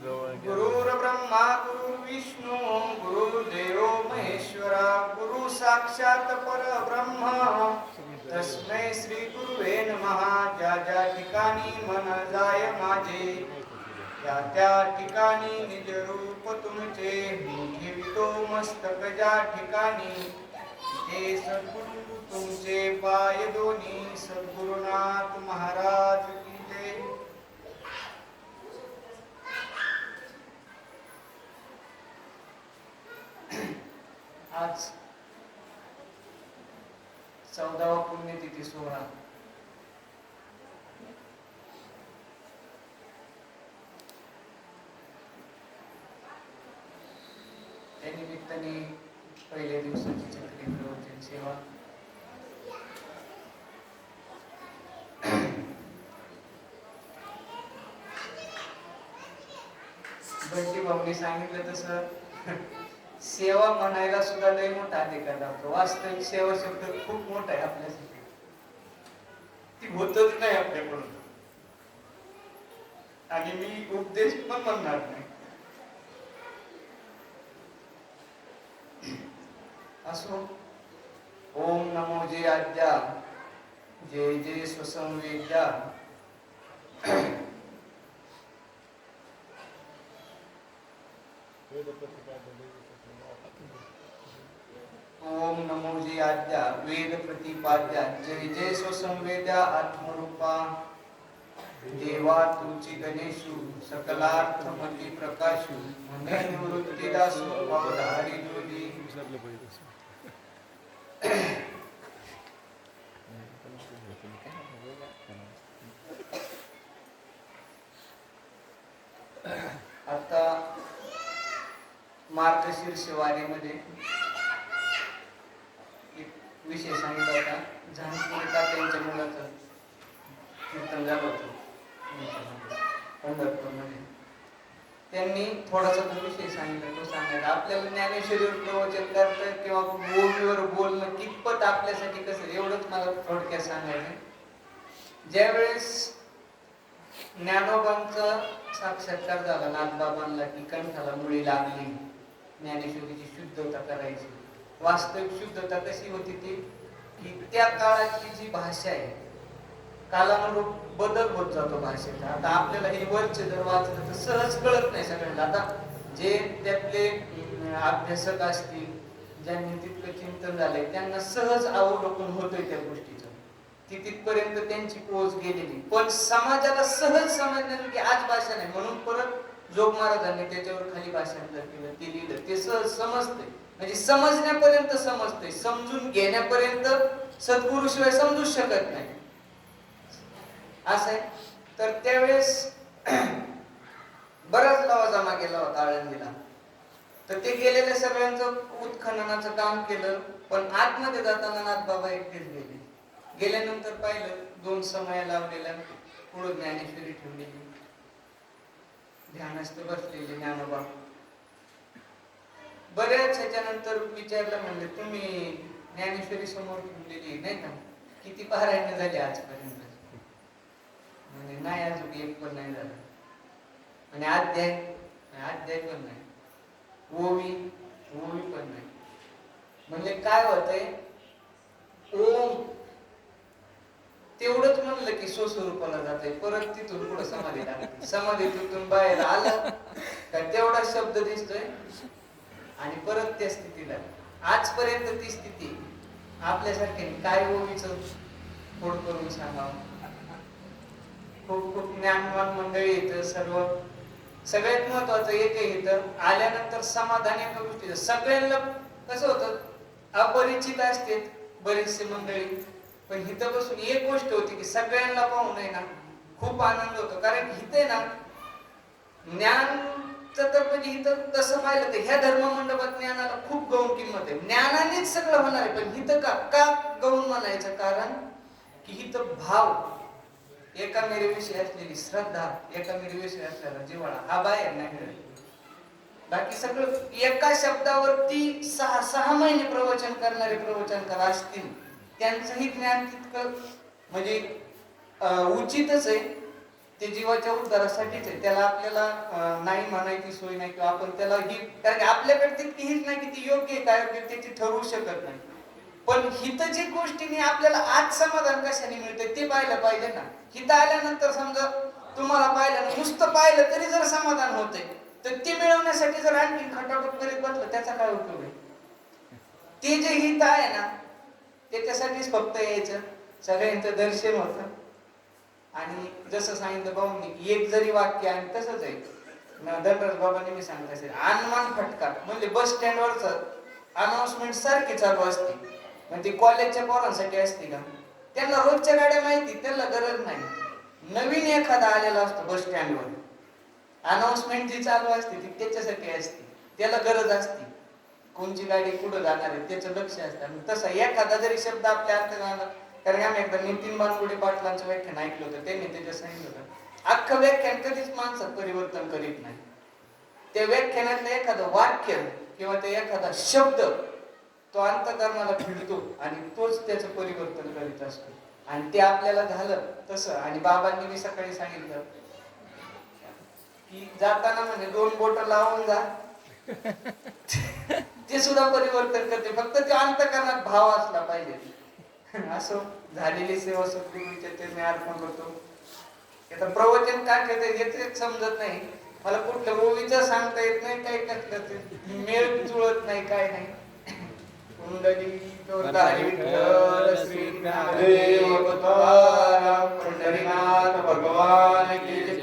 गुरुर्ब्रह्मा गुरुर्विष्णू गुरुर्देव महेश्वरा गुरु साक्षात परब्रह्म तस्मै श्री गुरुवे नमः. ज्या ज्या ठिकाणी मन जाय माझे त्या त्या ठिकाणी निज रूप तुमचे ठेवितो मस्तक ज्या ठिकाणी ते सद्गुरु तुमचे पाय दोन्ही. सद्गुरुनाथ महाराज की जय. आज 14वा पुण्यतिथी सोहळा. त्या निमित्ताने पहिल्या दिवसाची चक्री प्रवचन सेवा बंटी भाऊनी सांगितलं तसं सेवा म्हणायला सुद्धा लय मोठा अधिकार लागतो. वास्तविक सेवा शब्द खूप मोठा आहे आपल्यासाठी. ती होतच नाही आपल्याकडून आणि मी उपदेश पण म्हणणार नाही. असो. ओम नमो जय आद्या जय जय स्वसंवेद्या. ओम नमो जय आद्या वेद प्रतिपाद्या जय जय स्वसंवेद्या आत्मरूपा देवा तुझी गणेशु सकलार्थमती प्रकाशु मने निवृत्तीदासु अवधारी जोडी. आता मार्गशीर्ष वारीमध्ये एक विषय सांगितला होता. झांसी त्यांच्या मुलाचं कीर्तन झालं होतं पंढरपूरमध्ये. त्यांनी थोडासा तो विषय सांगितला. तो सांगायला आपल्याला ज्ञानेश्वरीवर प्रवचन करतं किंवा भूमीवर बोलणं कितपत आपल्यासाठी कसं एवढंच मला थोडक्यात सांगायचं. ज्यावेळेस ज्ञानोबांचा साक्षात्कार झाला नाथबाबांना की कंठाला मुळी लागली, ज्ञानेश्वरीची शुद्धता करायची. वास्तविक शुद्धता कशी होती ती की त्या काळाची जी भाषा आहे कालानुरूप बदल होत जातो भाषेचा. आता आपल्याला हे वरचे जर वाचलं तर सहज कळत नाही सगळ्यांना. आता जे त्यातले अभ्यासक असतील ज्यांनी तिथलं चिंतन झालंय त्यांना सहज अवलोकन होतंय त्या गोष्टीचं. ती तिथपर्यंत त्यांची पोच गेलेली. पण समाजाला सहज समजण्याचं की आज भाषा नाही म्हणून परत जोग महाराजांनी त्याच्यावर खाली भाषांतर केलं, ते लिहिलं. ते सहज समजतंय म्हणजे समजण्यापर्यंत समजतंय, समजून घेण्यापर्यंत सद्गुरु शिवाय समजूच शकत नाही असं आहे. तर त्यावेळेस बराच लावा जमा केला होता आळंदीला. तर ते गेलेल्या सगळ्यांचं उत्खननाचं काम केलं. पण आतमध्ये जाताना नाथबाबा एकटेच गेले. गेल्यानंतर पाहिलं 2 समया लावलेल्या पुढं ज्ञानेश्वरी ठेवलेली, ध्यानस्थ बसलेले ज्ञानोबा. बऱ्याच ह्याच्यानंतर विचारलं म्हणले तुम्ही ज्ञानेश्वरी समोर ठेवलेली नाही का, किती पारायण झाली आजपर्यंत? म्हणजे नाही अजून एक पण नाही झालं. आणि अध्याय पण नाही, ओवी पण नाही. म्हणजे काय होतंय ओम तेवढंच म्हणलं की स्वस्वरूपाला जाते. परत तिथून पुढे समाधी लागते. समाधीतून बाहेर आलं का तेवढा शब्द दिसतोय आणि परत त्या स्थितीला. आजपर्यंत ती स्थिती आपल्यासारखे काय ओवीचं फोड करून सांगावं. खूप खूप ज्ञानवान मंडळी येतं. सगळ्यात महत्वाचं एक इथं आल्यानंतर समाधान एका गोष्टीचं. सगळ्यांना कसं होतं अपरिचित असते बरेचसे मंडळी, पण इथं बसून एक गोष्ट होती की सगळ्यांना पाहून आहे ना खूप आनंद होतो. कारण इथे ना ज्ञानचं तर म्हणजे इथं तसं पाहिलं तर ह्या धर्म मंडपात ज्ञानाला खूप गौण किंमत आहे. ज्ञानानेच सगळं होणार आहे. पण इथं का गौण म्हणायचं कारण की इथं भाव, एकामेरीविषयी असलेली श्रद्धा, एकामेरीविषयी असलेला जिव्हाळा हा बाहेर नाही मिळत. बाकी सगळं एका शब्दावरती 6 महिने प्रवचन करणारे प्रवचनकार असतील त्यांचंही ज्ञान तितकं म्हणजे उचितच आहे. ते जीवाच्या उद्धारासाठीच आहे. त्याला आपल्याला नाही म्हणायची सोय नाही, किंवा आपण त्याला ही, कारण आपल्याकडे तितकी हीच नाही की ती योग्य आहे काय योग्य त्याची ठरवू शकत नाही. पण हिथं जी गोष्टीने आपल्याला आज समाधान कशाने मिळते ते पाहिलं पाहिजे ना. हिथं आल्यानंतर समजा तुम्हाला पाहिलं ना, नुसतं पाहिलं तरी जर समाधान होते, तर ते मिळवण्यासाठी जर आणखी खटाखट करीत बसलं त्याचा काय उपयोग आहे. ते जे हित आहे ना त्याच्यासाठीच फक्त यायचं, सगळ्यांचं दर्शन होतं. आणि जसं सांगितलं भाऊंनी, एक जरी वाक्य आणि तसंच आहे धनराज बाबांनी मी सांगत असेल, अनमान फटका म्हणजे बस स्टँडवरच अनाउन्समेंट सारखी चालू असते. म्हणजे ती कॉलेजच्या पोरांसाठी असते का, त्यांना रोजच्या गाड्या माहिती, त्यांना गरज नाही. नवीन एखादा आलेला असतो बस स्टँडवर, अनाउन्समेंट जी चालू असते ती त्याच्यासाठी असते, त्याला गरज असते कोणची गाडी कुठं जाणार आहे त्याचं लक्ष असतं. आणि तसा एखादा जरी शब्द आपल्या अंतर्गत, कारण आम्ही एकदा नितीन बानगुडे पाटलांचं व्याख्यान ऐकलं होतं, त्यांनी त्याच्यात सांगितलं होतं अख्खं व्याख्यान कधीच माणसात परिवर्तन करीत नाही. त्या व्याख्यानातलं एखादं वाक्य किंवा ते एखादा शब्द तो अंतःकरणाला फिरतो आणि तोच त्याचं परिवर्तन करीत असतो. आणि ते आपल्याला झालं तसं. आणि बाबांनी मी सकाळी सांगितलं की जाताना म्हणजे 2 बोट लावून जा, ते सुद्धा परिवर्तन करते, फक्त ते अंतःकरणात भाव असला पाहिजे. असो, झालेली सेवा सद्गुरूंच्या ते मी अर्पण करतो. आता प्रवचन काय करते याच समजत नाही मला, कुठलं मूवीचं सांगता येत नाही, काही कसलं मेळ जुळत नाही, काय नाही. कुंडली श्री ज्ञानदेव तुकाराम पंढरीनाथ भगवान की